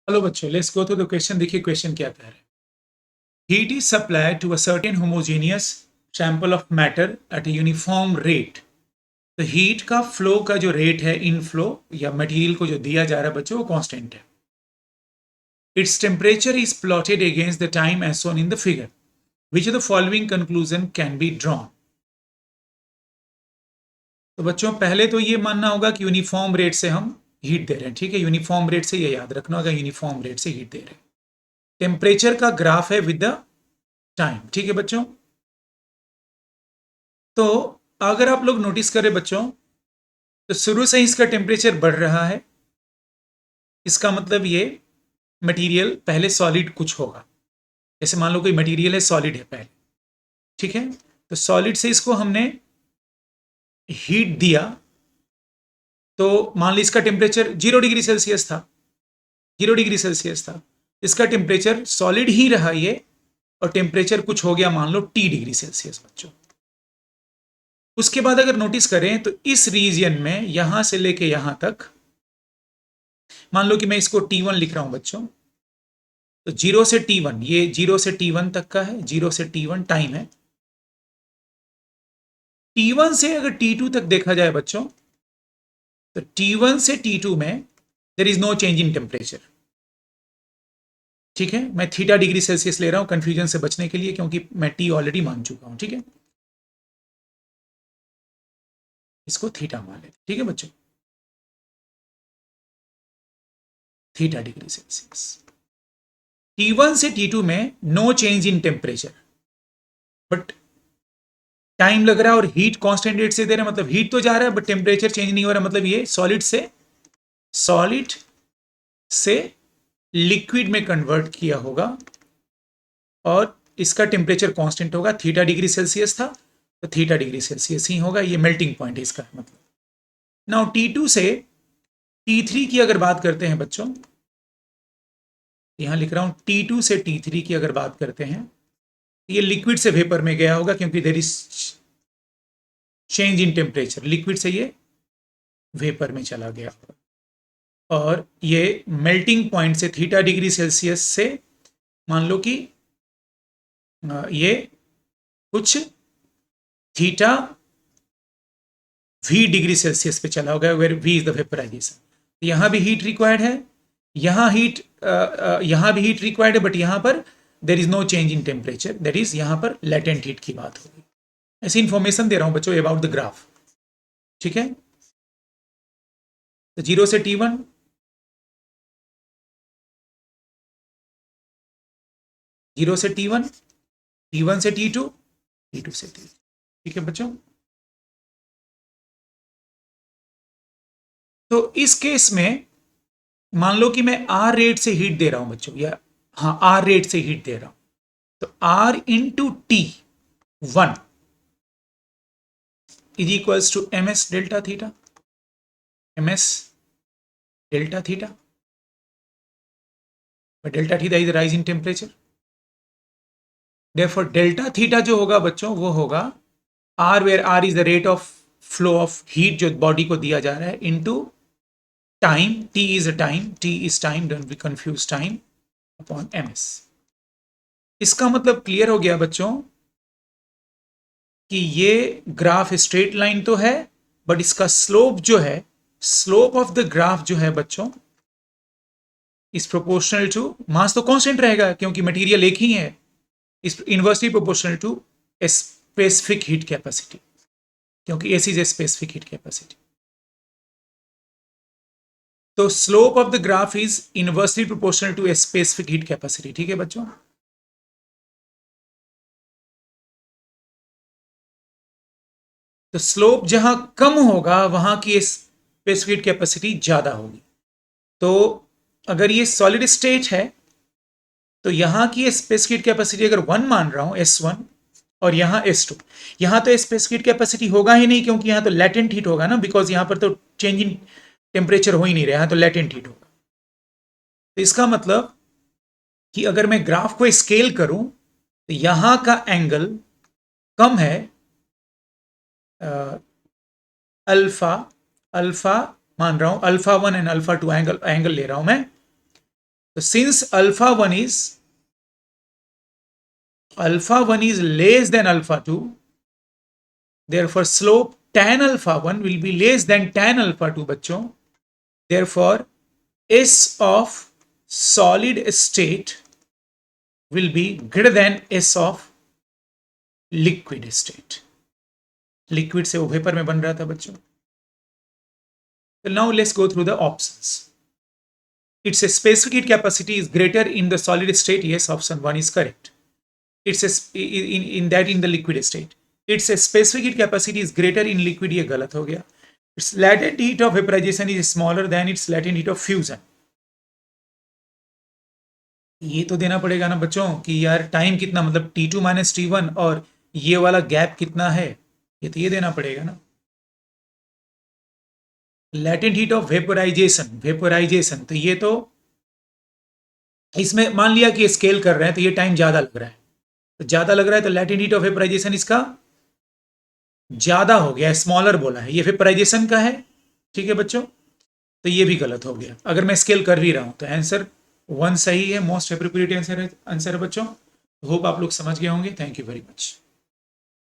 Hello बच्चों, let's go to the question. देखिए question क्या कह रहा है। Heat is supplied to a certain homogeneous sample of matter at a uniform rate. तो हीट का फ्लो का जो रेट है, इन फ्लो या मटेरियल को जो दिया जा रहा है बच्चों, वो कांस्टेंट है। Its temperature is plotted against the time as shown in the figure. Which of the following conclusion can be drawn. तो बच्चों पहले तो ये मानना होगा कि यूनिफॉर्म रेट से हम हीट दे रहे हैं। ठीक है, यूनिफॉर्म रेट से ये याद रखना होगा, यूनिफॉर्म रेट से हीट दे रहे हैं। टेम्परेचर का ग्राफ है विद द टाइम। ठीक है बच्चों, तो अगर आप लोग नोटिस करें बच्चों, तो शुरू से ही इसका टेम्परेचर बढ़ रहा है। इसका मतलब ये मटेरियल पहले सॉलिड कुछ होगा। जैसे मान लो कोई मटेरियल है, सॉलिड है पहले। ठीक है, तो सॉलिड से इसको हमने हीट दिया, तो मान ली इसका टेम्परेचर 0 डिग्री सेल्सियस था। 0 डिग्री सेल्सियस था, इसका टेम्परेचर सॉलिड ही रहा ये, और टेम्परेचर कुछ हो गया, मान लो T डिग्री सेल्सियस बच्चों। उसके बाद अगर नोटिस करें तो इस रीजन में यहां से लेके यहां तक, मान लो कि मैं इसको T1 लिख रहा हूं बच्चों। तो 0 से T1, ये 0 से T1 तक का है। 0 से T1 टाइम है। T1 से अगर T2 तक देखा जाए बच्चों, तो T1 से T2 में there is no change in temperature. ठीक है, मैं थीटा डिग्री सेल्सियस ले रहा हूं कंफ्यूजन से बचने के लिए, क्योंकि मैं T ऑलरेडी मान चुका हूं। ठीक है, इसको थीटा मान लेते। ठीक है बच्चों, थीटा डिग्री सेल्सियस। T1 से T2 में no change in temperature, but time लग रहा है और हीट कांस्टेंट रेट से दे रहा है। मतलब हीट तो जा रहा है बट टेम्परेचर चेंज नहीं हो रहा। मतलब ये सॉलिड से लिक्विड में कन्वर्ट किया होगा, और इसका टेम्परेचर कांस्टेंट होगा। थीटा डिग्री सेल्सियस था, तो थीटा डिग्री सेल्सियस ही होगा। ये मेल्टिंग पॉइंट है इसका मतलब। नाउ T2 से T3 की अगर बात करते हैं बच्चों, यहां लिख रहा हूं T2 से T3 की अगर बात करते हैं, ये लिक्विड से वेपर में गया होगा, क्योंकि there is change in temperature. Liquid से ये वेपर में चला गया होगा, और ये मेल्टिंग पॉइंट से थीटा डिग्री सेल्सियस से मान लो कि ये कुछ थीटा V डिग्री सेल्सियस पे चला होगा, where V is the vaporization. यहां भी हीट रिक्वायर्ड है, यहां भी हीट रिक्वायर्ड है, बट यहां पर there is no change in temperature. That is यहां पर लेटेंट हीट की बात होगी। ऐसी इंफॉर्मेशन दे रहा हूं बच्चों अबाउट द ग्राफ। ठीक है, तो 0 से T1, T1 से T2, T2 से T3। ठीक है बच्चों, तो इस केस में मान लो कि मैं R रेट से हीट दे रहा हूं बच्चों, या हाँ R रेट से हीट दे रहा हूं, तो R into T1 is equals to MS delta theta. MS delta theta, delta theta is rise in temperature. Therefore delta theta जो होगा बच्चों, वो होगा R, where R is the rate of flow of heat जो body को दिया जा रहा है, into time. T is a time, T is time, don't be confuse, time upon MS। इसका मतलब क्लियर हो गया बच्चों कि ये ग्राफ स्ट्रेट लाइन तो है, बट इसका स्लोप जो है, स्लोप ऑफ द ग्राफ जो है बच्चों, इज प्रोपोर्शनल टू मास। तो कांस्टेंट रहेगा क्योंकि मटेरियल एक ही है। Is inversely proportional to specific heat capacity, क्योंकि S is a specific heat capacity. तो slope of the graph is inversely proportional to a specific heat capacity. ठीक है बच्चों, तो स्लोप जहां कम होगा वहां की स्पेसिफिक कैपेसिटी ज्यादा होगी। तो अगर ये सॉलिड स्टेट है, तो यहां की स्पेसिफिक कैपेसिटी अगर 1 मान रहा हूं, S1, और यहां S2, यहां तो स्पेसिफिक कैपेसिटी होगा ही नहीं, क्योंकि यहां तो लेटेंट हीट होगा ना, बिकॉज यहां पर तो चेंज इन टेम्परेचर हो ही नहीं रहा है, तो लेटेंट हीट होगा। तो इसका मतलब कि अगर मैं ग्राफ को स्केल करूं, तो यहां का एंगल कम है, अल्फा, अल्फा मान रहा हूं, अल्फा 1 एंड अल्फा 2 एंगल ले रहा हूं मैं, तो since alpha 1 is less than alpha 2, therefore slope tan alpha 1 will be less than tan alpha 2 बच्चों. Therefore S of solid state will be greater than S of liquid state. Liquid से वो vapour में बन रहा था बच्चों. So now let's go through the options. Its specific heat capacity is greater in the solid state. Yes, option 1 is correct. It's in the liquid state. Its specific heat capacity is greater in liquid. ये गलत हो गया. Its latent heat of vaporization is smaller than its latent heat of fusion. ये तो देना पड़ेगा ना बच्चों कि यार टाइम कितना, मतलब T2 माइनस T1 और ये वाला गैप कितना है, ये तो ये देना पड़ेगा ना. लैटेंट हीट ऑफ वेपोराइजेशन तो ये तो इसमें मान लिया कि स्केल कर रहे हैं तो ये टाइम ज्यादा लग रहा है, तो ज्यादा लग रहा है तो लैटेंट हीट ऑफ वेपोराइजेशन इसका ज्यादा हो गया, स्मॉलर बोला है, ये वेपोराइजेशन का है. ठीक है बच्चों, तो ये भी गलत हो गया अगर मैं स्केल कर भी रहा हूं. तो आंसर 1 सही है, मोस्ट एप्रोप्रिएट आंसर है बच्चों. होप आप लोग समझ गए होंगे. Thank you very much.